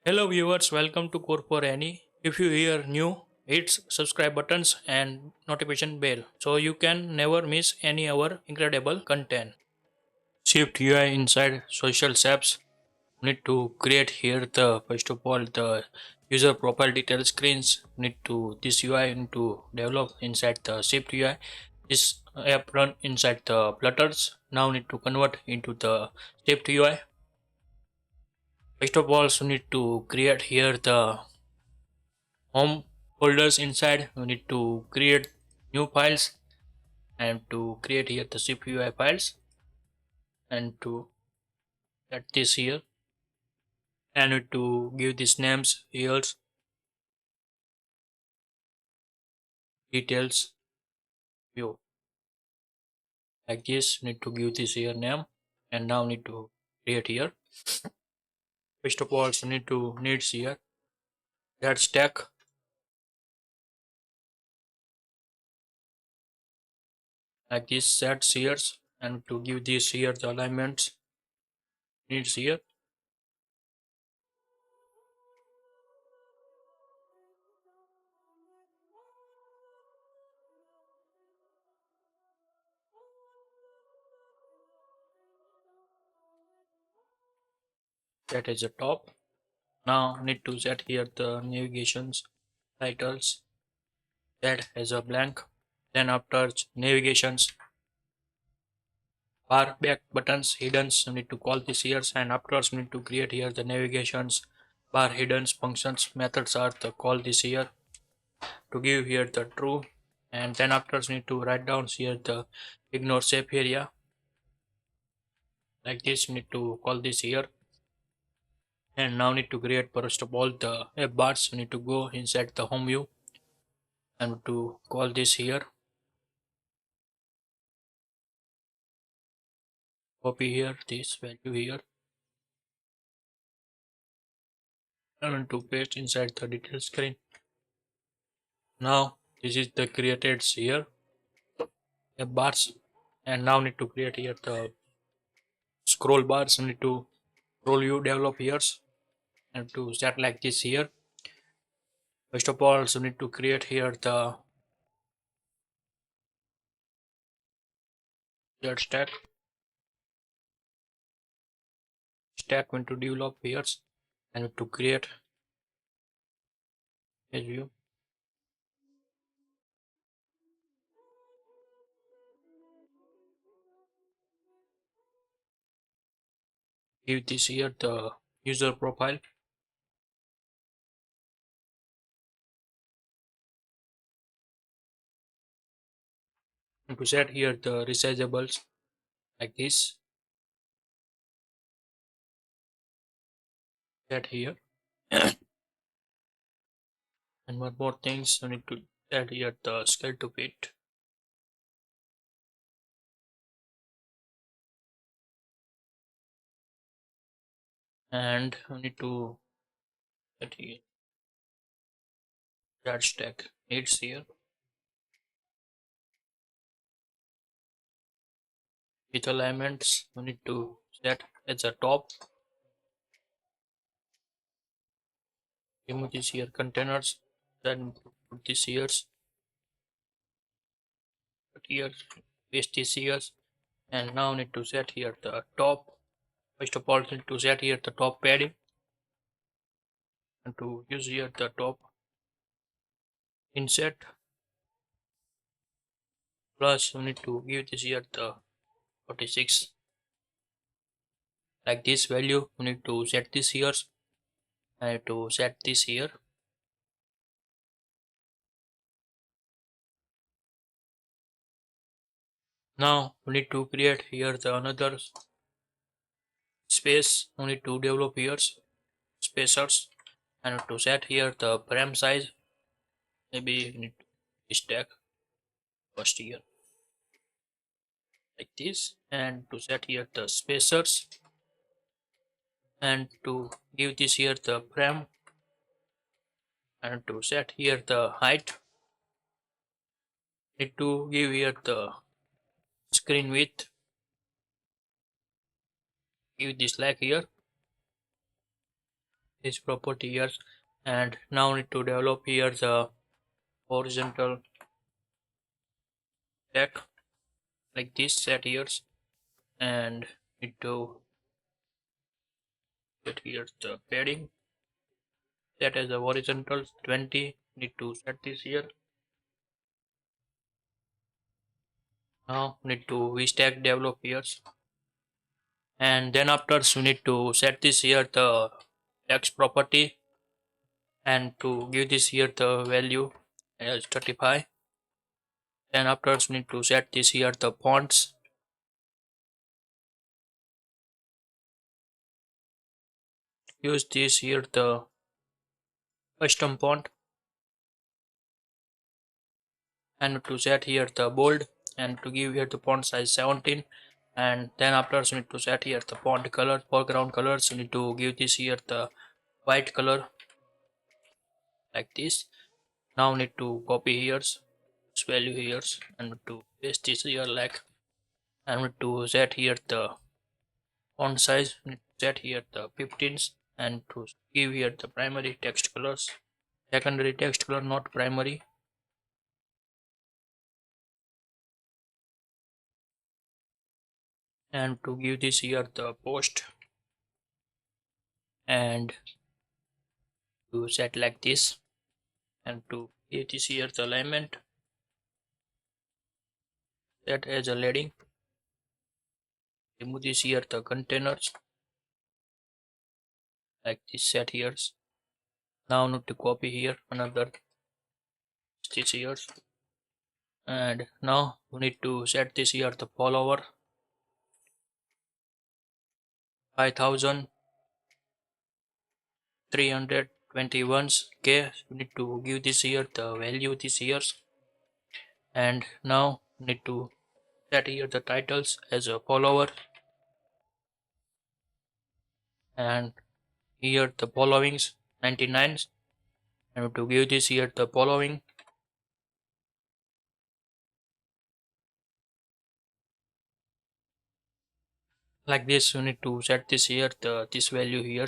Hello viewers, welcome to Core for Any. If you hear new, hit subscribe buttons and notification bell so you can never miss any our incredible content. Shift UI inside social apps. Need to create here the first of all the user profile detail screens. Need to this UI need to develop inside the Shift UI. This app run inside the Flutters. Now need to convert into the Shift UI. First of all, so need to create here the home folders inside. We need to create new files and to create here the SwiftUI files and to add this here and need to give these names here details view like this. Need to give this here name and now need to create here. First of all, so need to needs here that stack like this sets here and to give this here the alignments needs here. That is the top. Now need to set here the navigations titles that as a blank. Then after navigations bar back buttons hidden, you need to call this here, and afterwards you need to create here the navigations bar hidden functions methods are the call this here to give here the true, and then afterwards you need to write down here the ignore safe area like this. You need to call this here, and now need to create first of all the app bars. You need to go inside the home view and to call this here, copy here this value here and to paste inside the detail screen. Now this is the created here app bars, and now need to create here the scroll bars. Need to scroll view develop here and to set like this here. First of all, so need to create here the that stack going to develop here and to create a view. Give this here the user profile and to set here the resizables like this. Set here and one more things, you need to add here the scale to fit, and you need to set here that stack needs here with alignments. You need to set as a top. Remove this here containers, then put this here, put here, paste this here, and now need to set here the top. First of all, need to set here the top padding and to use here the top inset. Plus, we need to give this here the 46 like this value. We need to set this here and to set this here. Now we need to create here the another space. We need to develop here spacers and to set here the frame size. Maybe we need to stack first here like this, and to set here the spacers and to give this here the frame and to set here the height. Need to give here the screen width, give this like here this property here, and now need to develop here the horizontal tag like this set here, and need to get here the padding set as a horizontal 20. Need to set this here. Now need to vstack develop here, and then after we need to set this here the text property, and to give this here the value as 35. Then after we need to set this here the fonts, use this here the custom font, and to set here the bold, and to give here the font size 17. And then after we need to set here the font color, foreground colors. We need to give this here the white color like this. Now need to copy here this value here, and to paste this here like, and need to set here the font size. We need to set here the 15s, and to give here the primary text colors, secondary text color not primary, and to give this here the post, and to set like this, and to give this here the alignment set as a leading. Remove this here the containers like this set here. Now need to copy here another this here, and now we need to set this here the follower 5321k. We need to give this here the value this here, and now need to set here the titles as a follower, and here the followings 99, and to give this here the following like this. You need to set this here the this value here,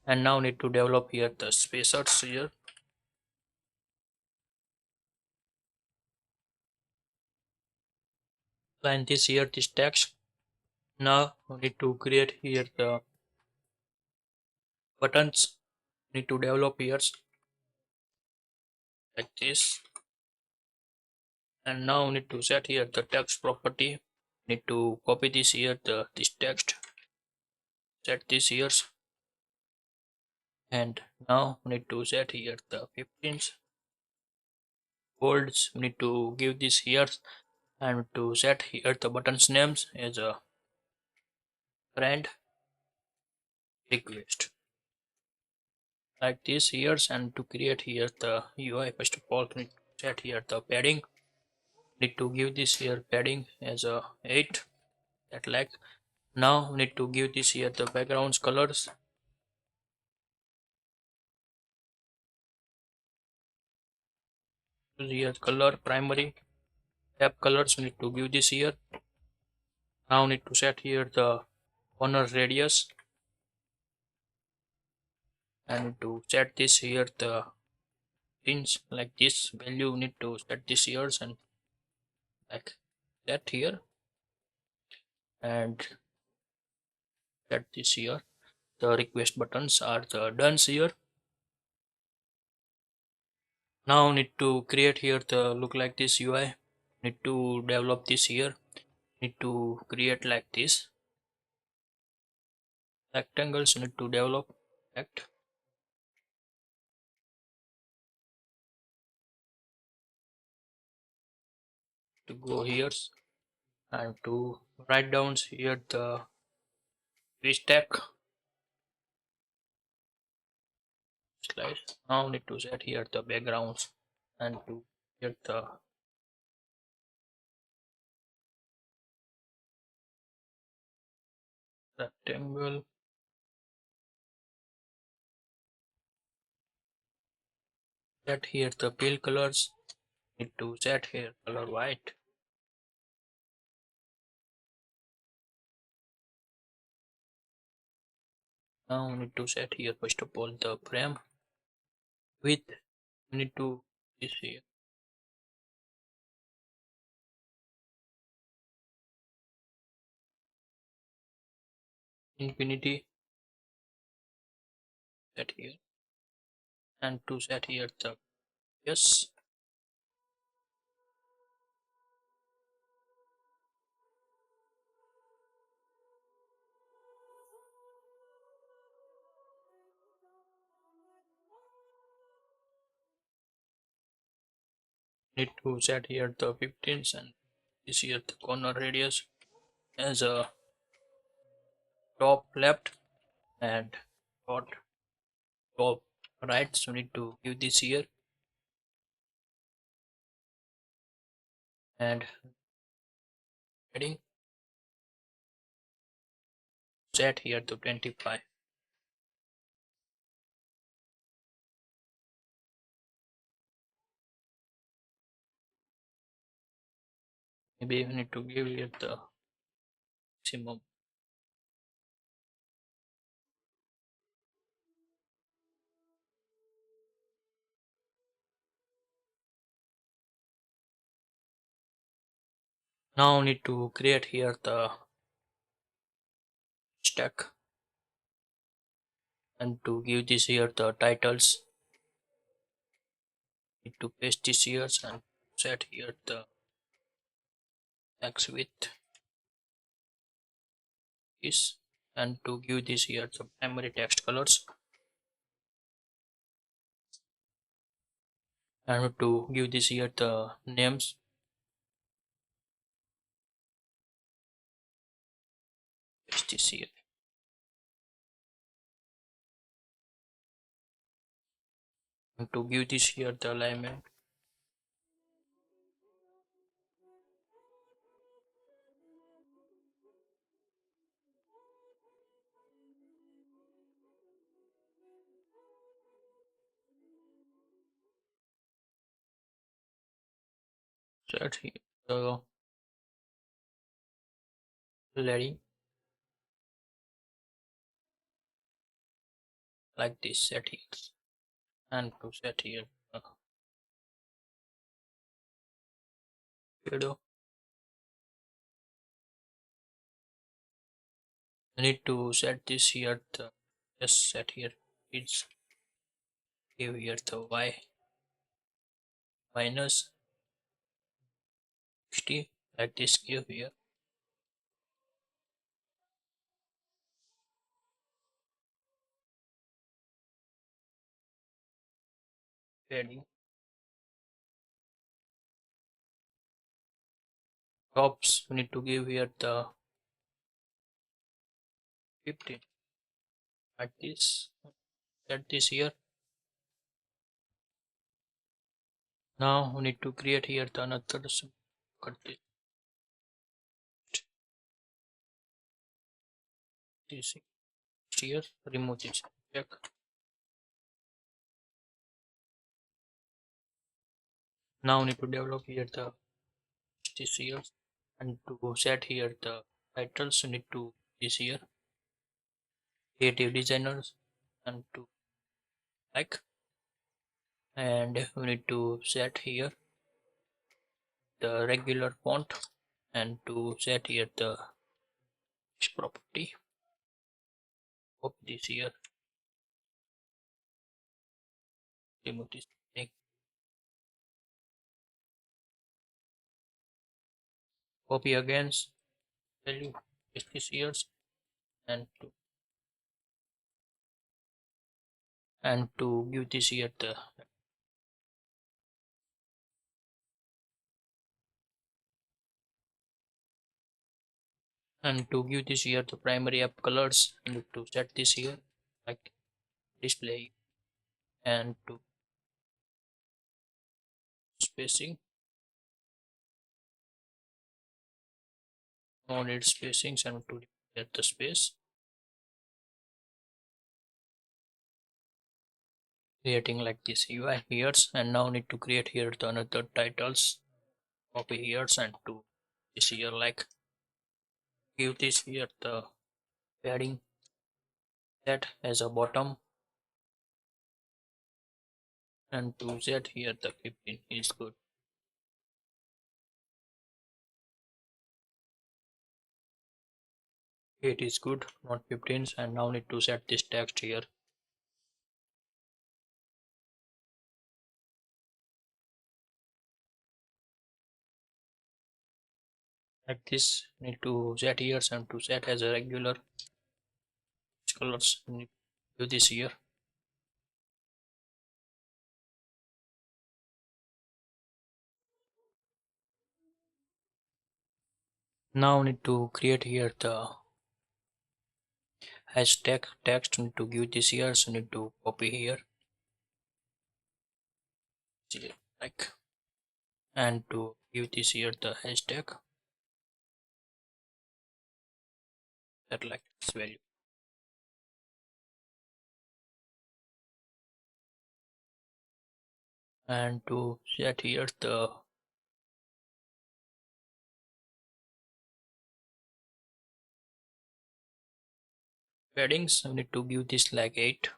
and now need to develop here the spacers here. Line this here this text. Now we need to create here the buttons. Need to develop here like this, and now we need to set here the text property. Need to copy this here the this text, set this here, and now we need to set here the 15s bolds. We need to give this here, and to set here the buttons names as a friend request like this here, and to create here the UI, first of all we need to set here the padding. Need to give this here padding as a 8, that like. Now we need to give this here the backgrounds colors, here color primary tab colors. We need to give this here. Now need to set here the corner radius, and to set this here the pins like this value. Need to set this here and like that here, and set this here the request buttons are the done here. Now need to create here the look like this UI. Need to develop this here. Need to create like this rectangles. Need to develop rect, to go here, and to write down here the stack slide. Now need to set here the backgrounds, and to get the rectangle, set here the fill colors. Need to set here color white, Now we need to set here first of all the frame width. We need to this here infinity set here, and to set here the yes. Need to set here the 15s and this here the corner radius as a top left and dot top right. So need to give this here and heading set here to 25. Maybe we need to give here the maximum. Now need to create here the stack and to give this here the titles. Need to paste this here and set here the X width is, and to give this here the primary text colors, and to give this here the names. Paste this here and to give this here the alignment. Set here the leading like this. Set here and to set here the shadow. I need to set this here the just set here it's give here the y minus 60 like this. Give here padding tops. We need to give here the 15 like this. Set this here. Now we need to create here the another cut this here, remove this check. Now we need to develop here the this here and to set here the titles. We need to this here creative designers and to like, and we need to set here the regular font and to set here the property of this here, remove this thing, copy again value paste this here and to give this here the and to give this here the primary app colors. I need to set this here like display and to spacing. No need spacings and to get the space, creating like this UI here. And now need to create here the another titles, copy here and to this here like give this here the padding set as a bottom, and to set here the 15 is good. It is good, not 15s, and now need to set this text here. Like this, need to set here and to set as a regular colors. Need to do this here. Now need to create here the hashtag text. Need to give this here, so need to copy here. See, like, and to give this here the hashtag that like this value, and to set here the paddings. We need to give this like 8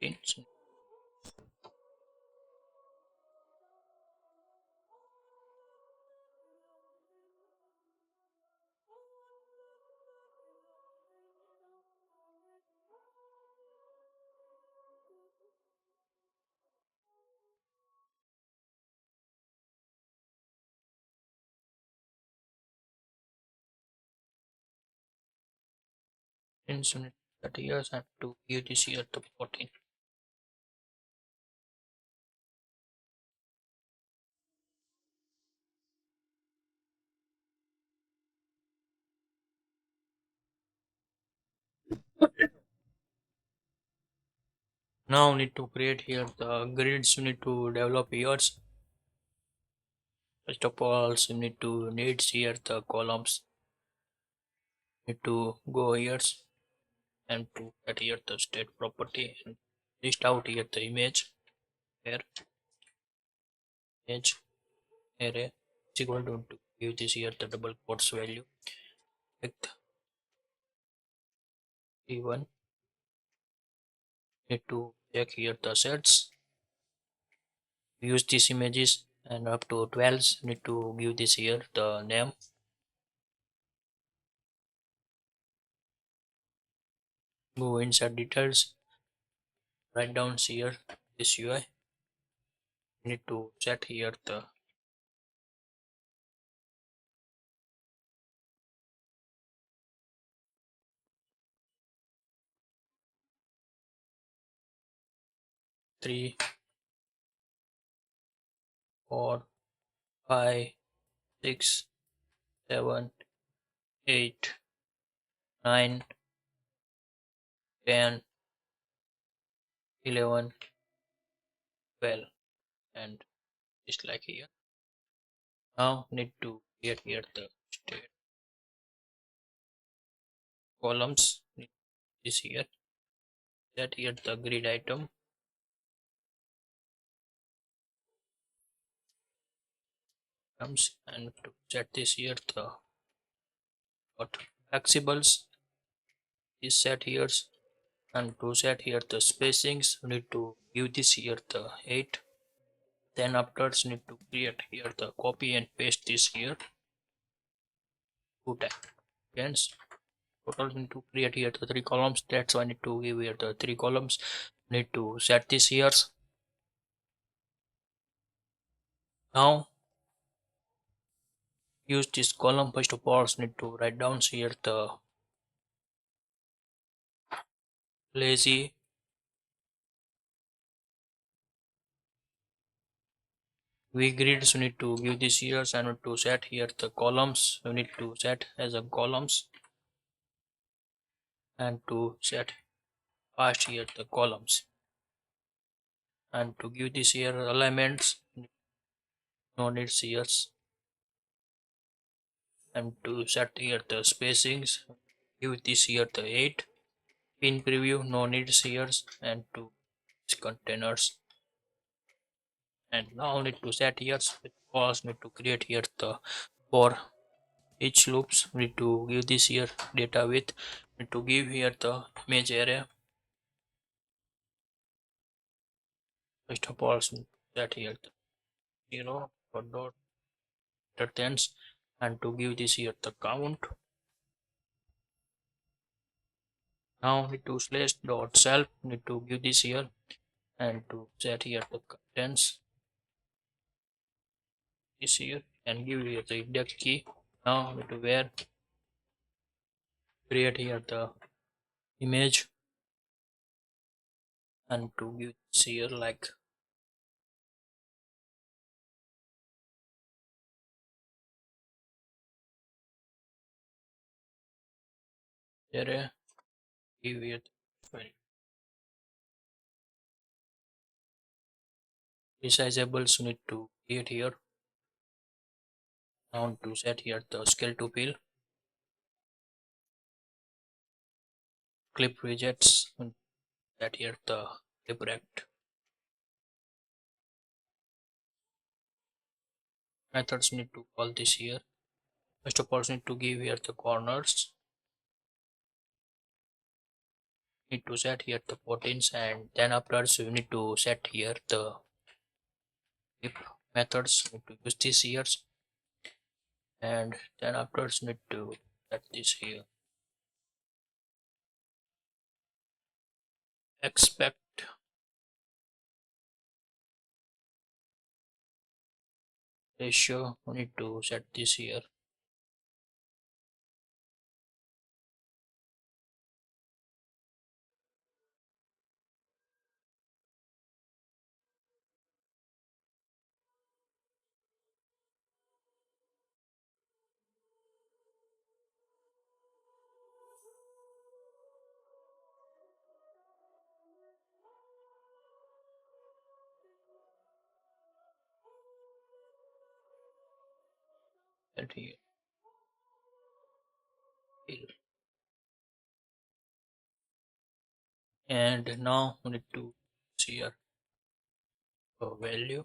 inch. Inch unit 30 years, and to give this here the 14. Now need to create here the grids. You need to develop yours. First of all, you need to need here the columns. Need to go here and to get here the state property and list out here the image where image array is equal to give this here the double quotes value with e1. Need to check here the sets, use these images, and up to 12 need to give this here the name. Go inside details, write down here this UI. Need to set here the three, 4, 5, 6, 7, 8, 9, 10, 11, 12, and just like here. Now need to get here the state columns. This here, set here the grid item, comes, and to set this here the what flexibles is set here, and to set here the spacings we need to give this here the 8. Then afterwards need to create here the copy and paste this here 2 times. Hence total need to create here the 3 columns. That's why I need to give here the 3 columns. Need to set this here. Now use this column. First of all need to write down here the lazy v grids. We need to give this here and to set here the columns. We need to set as a columns, and to set past here the columns, and to give this here alignments no needs here, and to set here the spacings give this here the 8. Pin preview no needs here, and to containers. And now need to set here with pause. Need to create here the for each loops we need to give this here data width, we need to give here the image array. First of all, that here the 0 for dot tens, and to give this here the count. Now need to slash dot self, need to give this here and to set here the contents this here and give here the index key. Now need to where create here the image and to give this here like array, give here the resizables need to create here. Now to set here the scale to fill, clip widgets, and set here the clip rect. Methods need to call this here. First of all, need to give here the corners, need to set here the 14s, and then afterwards you need to set here the if methods, need to use this here, and then afterwards need to set this here expect ratio, we need to set this here set here fill. And now we need to see here value,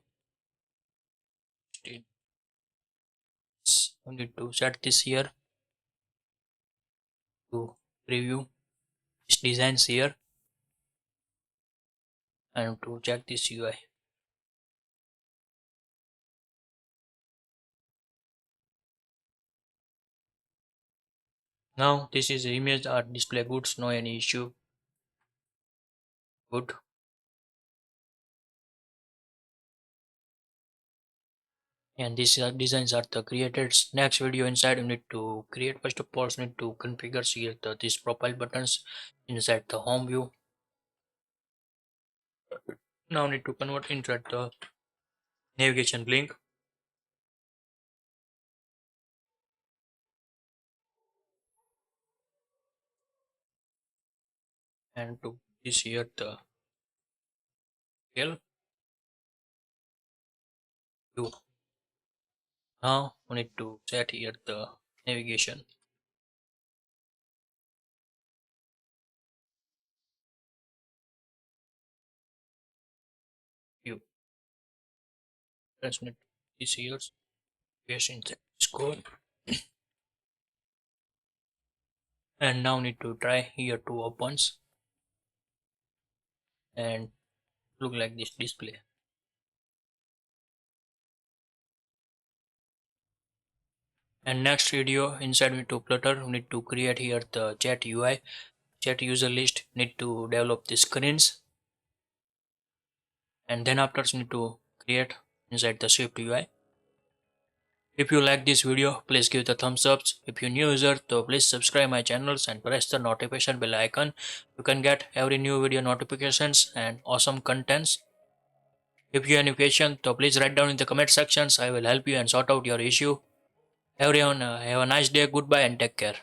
we need to set this here to preview this designs here and to check this UI. Now this is the image are display goods, no any issue, good. And these designs are the created. Next video inside you need to create, first of all you need to configure here these profile buttons inside the home view. Now need to convert inside the navigation link and to this here the scale view. Now we need to set here the navigation view. Let's need this here paste inside this code. And now need to try here two opens and look like this display. And next video inside we need to Flutter, we need to create here the chat UI, chat user list, need to develop the screens, and then after need to create inside the SwiftUI. If you like this video, please give the thumbs up. If you're new user, so please subscribe my channels and press the notification bell icon. You can get every new video notifications and awesome contents. If you have any question, so please write down in the comment sections. I will help you and sort out your issue. Everyone have a nice day. Goodbye and take care.